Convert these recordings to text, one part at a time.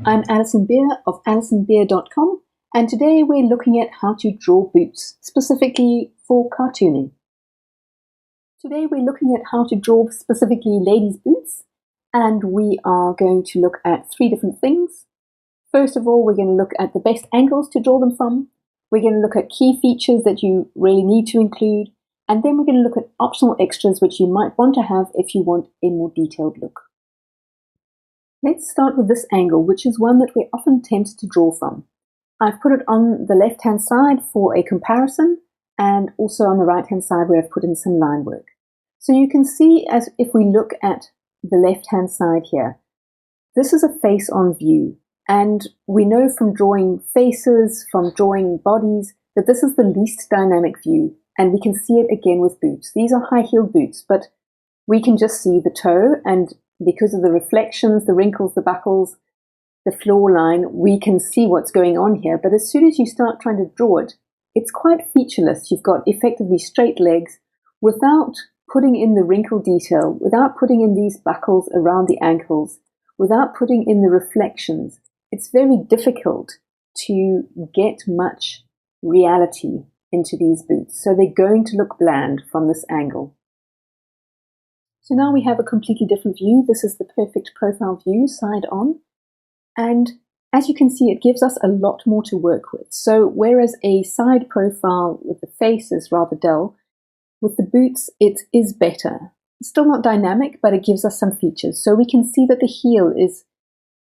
I'm Alison Beere of AlisonBeere.com, and today we're looking at how to draw boots, specifically for cartooning. Today we're looking at how to draw specifically ladies' boots, and we are going to look at three different things. First of all, we're going to look at the best angles to draw them from. We're going to look at key features that you really need to include, and then we're going to look at optional extras which you might want to have if you want a more detailed look. Let's start with this angle, which is one that we often tend to draw from. I've put it on the left-hand side for a comparison, and also on the right-hand side where I've put in some line work. So you can see, as if we look at the left-hand side here, this is a face-on view, and we know from drawing faces, from drawing bodies, that this is the least dynamic view, and we can see it again with boots. These are high-heeled boots, but we can just see the toe, and because of the reflections, the wrinkles, the buckles, the floor line, we can see what's going on here. But as soon as you start trying to draw it, it's quite featureless. You've got effectively straight legs without putting in the wrinkle detail, without putting in these buckles around the ankles, without putting in the reflections. It's very difficult to get much reality into these boots. So they're going to look bland from this angle. So now we have a completely different view. This is the perfect profile view, side on. And as you can see, it gives us a lot more to work with. So whereas a side profile with the face is rather dull, with the boots it is better. It's still not dynamic, but it gives us some features. So we can see that the heel is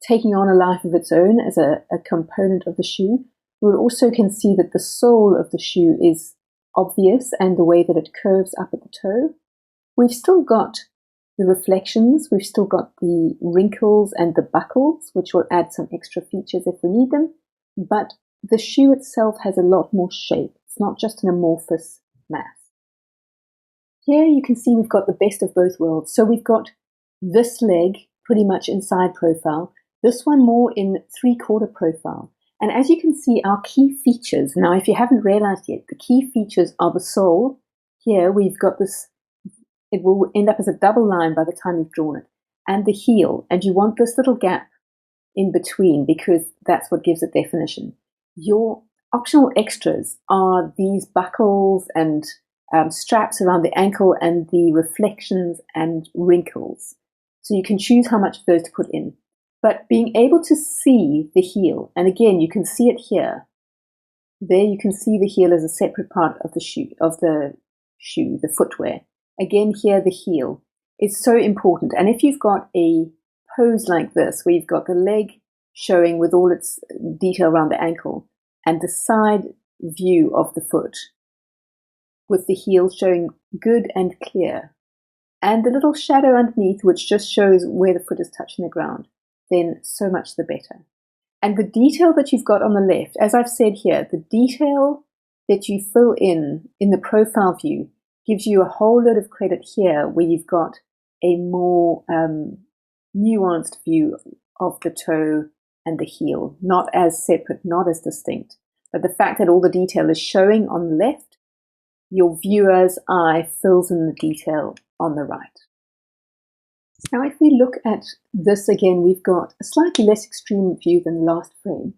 taking on a life of its own as a component of the shoe. We also can see that the sole of the shoe is obvious, and the way that it curves up at the toe. We've still got the reflections, we've still got the wrinkles and the buckles, which will add some extra features if we need them, but the shoe itself has a lot more shape. It's not just an amorphous mass. Here you can see we've got the best of both worlds. So we've got this leg pretty much in side profile, this one more in three-quarter profile. And as you can see, our key features, now if you haven't realized yet, the key features are the sole. Here we've got this, it will end up as a double line by the time you've drawn it, and the heel, and you want this little gap in between because that's what gives it definition. Your optional extras are these buckles and straps around the ankle and the reflections and wrinkles. So you can choose how much of those to put in. But being able to see the heel, and again you can see it here, there you can see the heel as a separate part of the shoe, the footwear. Again here the heel is so important, and if you've got a pose like this where you've got the leg showing with all its detail around the ankle and the side view of the foot with the heel showing good and clear and the little shadow underneath which just shows where the foot is touching the ground, then so much the better. And the detail that you've got on the left, as I've said here, the detail that you fill in the profile view gives you a whole lot of credit here where you've got a more nuanced view of the toe and the heel, not as separate, not as distinct. But the fact that all the detail is showing on the left, your viewer's eye fills in the detail on the right. Now if we look at this again, we've got a slightly less extreme view than the last frame.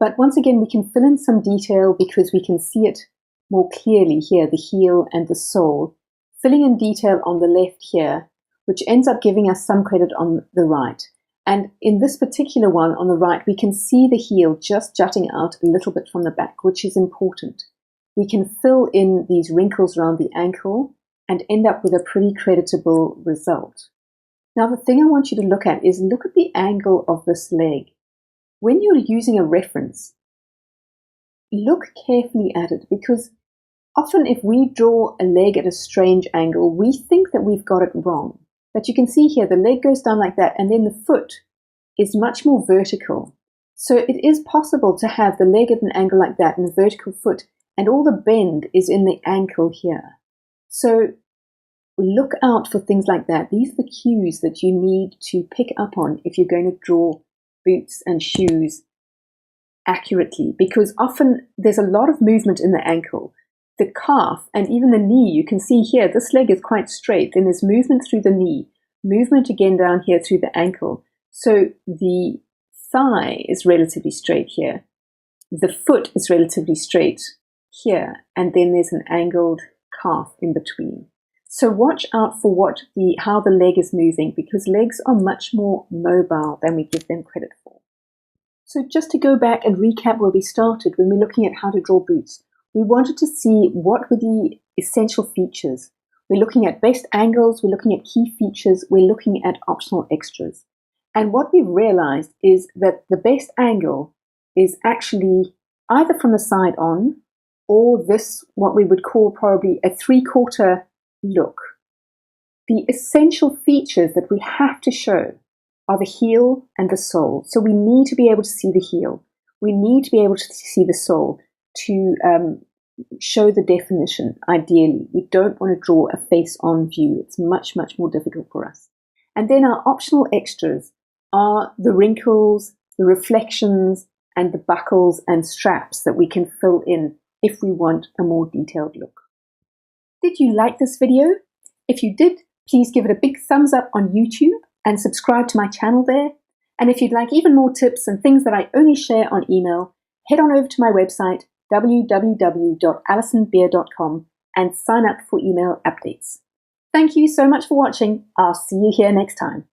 But once again, we can fill in some detail because we can see it more clearly here, the heel and the sole, filling in detail on the left here, which ends up giving us some credit on the right. And in this particular one on the right, we can see the heel just jutting out a little bit from the back, which is important. We can fill in these wrinkles around the ankle and end up with a pretty creditable result. Now the thing I want you to look at is look at the angle of this leg. When you're using a reference, look carefully at it, because often if we draw a leg at a strange angle, we think that we've got it wrong. But you can see here, the leg goes down like that, and then the foot is much more vertical. So it is possible to have the leg at an angle like that and the vertical foot, and all the bend is in the ankle here. So look out for things like that. These are the cues that you need to pick up on if you're going to draw boots and shoes accurately, because often there's a lot of movement in the ankle. The calf and even the knee, you can see here, this leg is quite straight. Then there's movement through the knee, movement again down here through the ankle. So the thigh is relatively straight here. The foot is relatively straight here, and then there's an angled calf in between. So watch out for how the leg is moving, because legs are much more mobile than we give them credit for. So just to go back and recap where we started when we're looking at how to draw boots, we wanted to see what were the essential features. We're looking at best angles, we're looking at key features, we're looking at optional extras. And what we've realized is that the best angle is actually either from the side on, or this, what we would call probably a 3/4 look. The essential features that we have to show are the heel and the sole. So we need to be able to see the heel. We need to be able to see the sole to show the definition, ideally. We don't want to draw a face-on view. It's much, much more difficult for us. And then our optional extras are the wrinkles, the reflections, and the buckles and straps that we can fill in if we want a more detailed look. Did you like this video? If you did, please give it a big thumbs up on YouTube and subscribe to my channel there. And if you'd like even more tips and things that I only share on email, head on over to my website, www.alisonbeere.com, and sign up for email updates. Thank you so much for watching. I'll see you here next time.